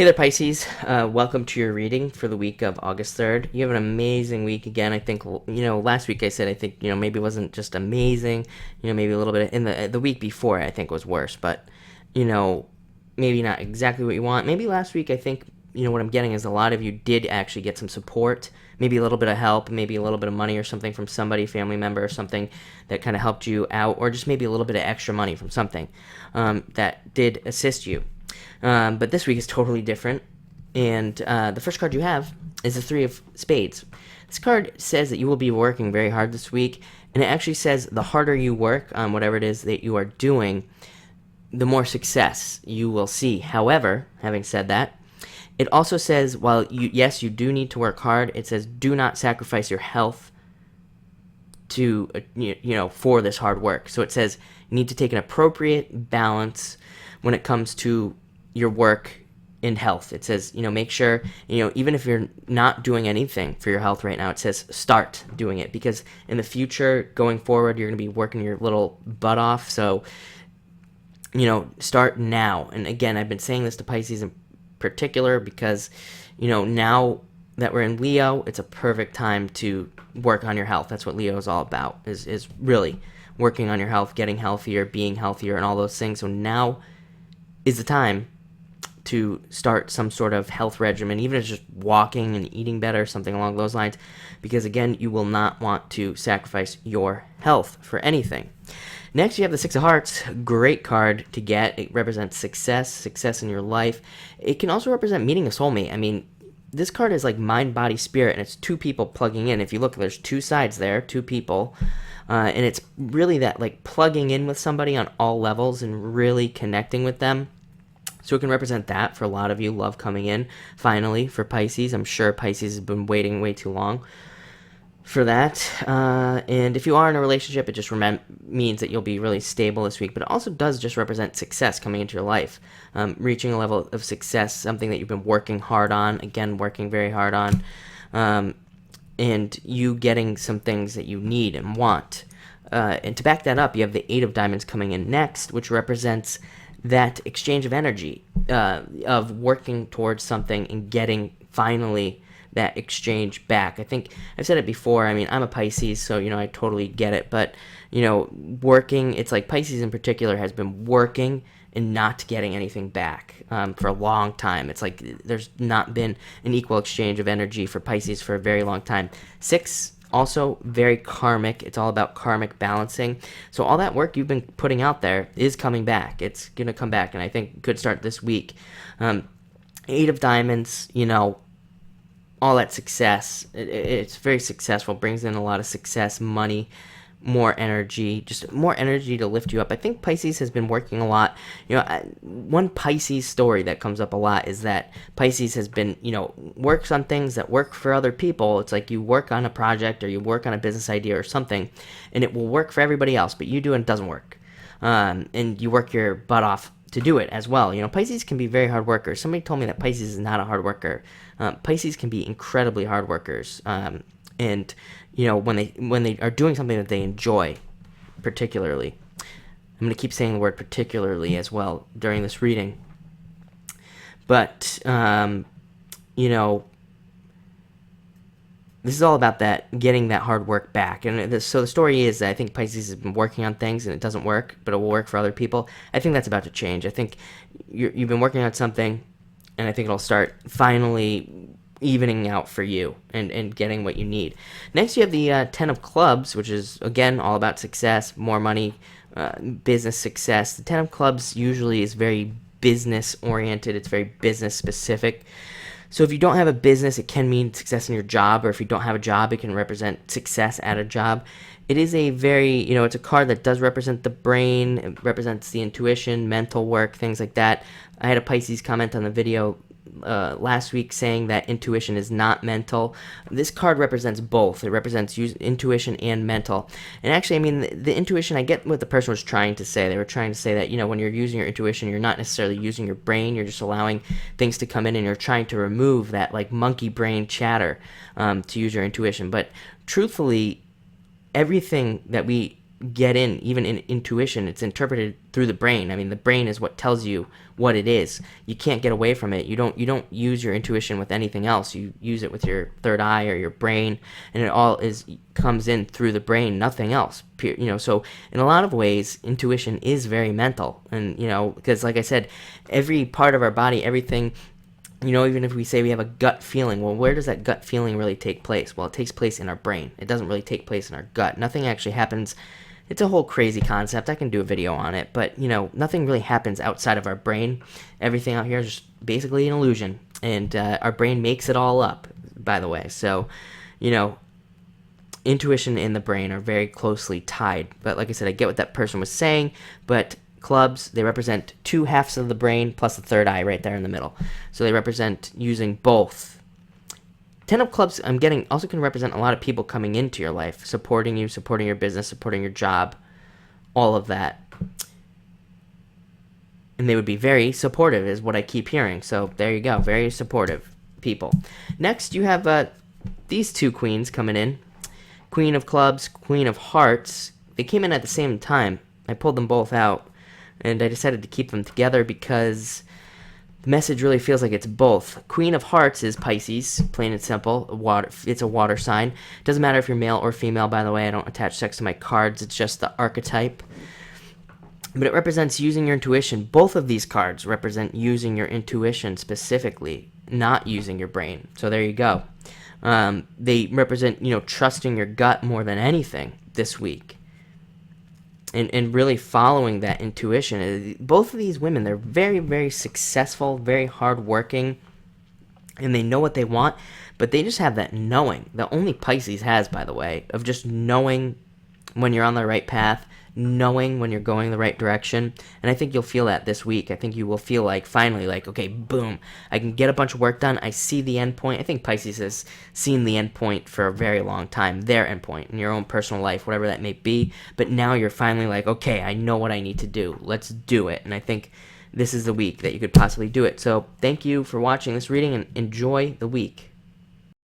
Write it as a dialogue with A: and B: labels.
A: Hey there, Pisces. Welcome to your reading for the week of August 3rd. You have an amazing week again. I think, last week I said, I think, maybe it wasn't just amazing, maybe a little bit in the week before, I think was worse, but, you know, maybe not exactly what you want. Maybe last week, I think, what I'm getting is a lot of you did actually get some support, maybe a little bit of help, maybe a little bit of money or something from somebody, family member or something that kind of helped you out, or just maybe a little bit of extra money from something that did assist you. But this week is totally different. And the first card you have is the Three of Spades. This card says that you will be working very hard this week. And it actually says the harder you work on whatever it is that you are doing, the more success you will see. However, having said that, it also says, while yes, you do need to work hard, it says do not sacrifice your health to, for this hard work. So it says you need to take an appropriate balance when it comes to your work and health. It says, make sure, even if you're not doing anything for your health right now, it says start doing it, because in the future, going forward, you're going to be working your little butt off. So, start now. And again, I've been saying this to Pisces in particular because, now that we're in Leo, it's a perfect time to work on your health. That's what Leo is all about, is really working on your health, getting healthier, being healthier, and all those things. So now is the time to start some sort of health regimen, even if it's just walking and eating better, something along those lines, because again, you will not want to sacrifice your health for anything. Next, you have the Six of Hearts. Great card to get. It represents success in your life. It can also represent meeting a soulmate. I mean, this card is like mind, body, spirit, and it's two people plugging in. If you look, there's two sides there, two people, and it's really that like plugging in with somebody on all levels and really connecting with them. So it can represent that for a lot of you. Love coming in, finally, for Pisces. I'm sure Pisces has been waiting way too long for that. And if you are in a relationship, it just means that you'll be really stable this week. But it also does just represent success coming into your life. Reaching a level of success, something that you've been working hard on. Again, working very hard on. And you getting some things that you need and want. And to back that up, you have the Eight of Diamonds coming in next, which represents that exchange of energy, of working towards something and getting finally that exchange back. I think I've said it before. I mean, I'm a Pisces, so, I totally get it. But, working, it's like Pisces in particular has been working and not getting anything back for a long time. It's like there's not been an equal exchange of energy for Pisces for a very long time. Six, also very karmic. It's all about karmic balancing. So all that work you've been putting out there is coming back. It's going to come back, and I think could start this week. Eight of Diamonds, all that success. It's very successful, brings in a lot of success, money, more energy, just more energy to lift you up. I think Pisces has been working a lot. One Pisces story that comes up a lot is that Pisces has been, works on things that work for other people. It's like you work on a project or you work on a business idea or something, and it will work for everybody else, but you do and it doesn't work. And you work your butt off to do it as well. Pisces can be very hard workers. Somebody told me that Pisces is not a hard worker. Pisces can be incredibly hard workers. And when they are doing something that they enjoy, particularly, I'm going to keep saying the word particularly as well during this reading. But this is all about that, getting that hard work back. And so the story is that I think Pisces has been working on things and it doesn't work, but it will work for other people. I think that's about to change. I think you've been working on something, and I think it'll start finally evening out for you and getting what you need. Next, you have the Ten of Clubs, which is, again, all about success, more money, business success. The Ten of Clubs usually is very business-oriented. It's very business-specific. So if you don't have a business, it can mean success in your job, or if you don't have a job, it can represent success at a job. It is a very, it's a card that does represent the brain. It represents the intuition, mental work, things like that. I had a Pisces comment on the video last week saying that intuition is not mental. This card represents both. It represents intuition and mental. And actually, I mean, the intuition, I get what the person was trying to say. They were trying to say that, when you're using your intuition, you're not necessarily using your brain. You're just allowing things to come in, and you're trying to remove that, like, monkey brain chatter to use your intuition. But truthfully, everything that we get in. Even in intuition, it's interpreted through the brain. I mean, the brain is what tells you what it is. You can't get away from it. You don't use your intuition with anything else. You use it with your third eye or your brain, and it all comes in through the brain, nothing else. So in a lot of ways, intuition is very mental. And because like I said, every part of our body, everything, even if we say we have a gut feeling, well, where does that gut feeling really take place? Well, it takes place in our brain. It doesn't really take place in our gut. Nothing actually happens. It's a whole crazy concept. I can do a video on it, but, nothing really happens outside of our brain. Everything out here is just basically an illusion, and our brain makes it all up, by the way. So, intuition and the brain are very closely tied. But like I said, I get what that person was saying, but clubs, they represent two halves of the brain plus the third eye right there in the middle. So they represent using both. 10 of clubs, I'm getting, also can represent a lot of people coming into your life, supporting you, supporting your business, supporting your job, all of that. And they would be very supportive is what I keep hearing. So there you go, very supportive people. Next, you have these two queens coming in. Queen of clubs, Queen of hearts. They came in at the same time. I pulled them both out. And I decided to keep them together because the message really feels like it's both. Queen of Hearts is Pisces, plain and simple. It's a water sign. It doesn't matter if you're male or female, by the way. I don't attach sex to my cards. It's just the archetype. But it represents using your intuition. Both of these cards represent using your intuition specifically, not using your brain. So there you go. They represent, trusting your gut more than anything this week. And really following that intuition. Both of these women, they're very, very successful, very hardworking, and they know what they want, but they just have that knowing that only Pisces has, by the way, of just knowing when you're on the right path, knowing when you're going the right direction. And I think you'll feel that this week. I think you will feel like, finally, like, okay, boom, I can get a bunch of work done. I see the end point. I think Pisces has seen the end point for a very long time, their end point in your own personal life, whatever that may be. But now you're finally like, okay, I know what I need to do. Let's do it. And I think this is the week that you could possibly do it. So thank you for watching this reading and enjoy the week.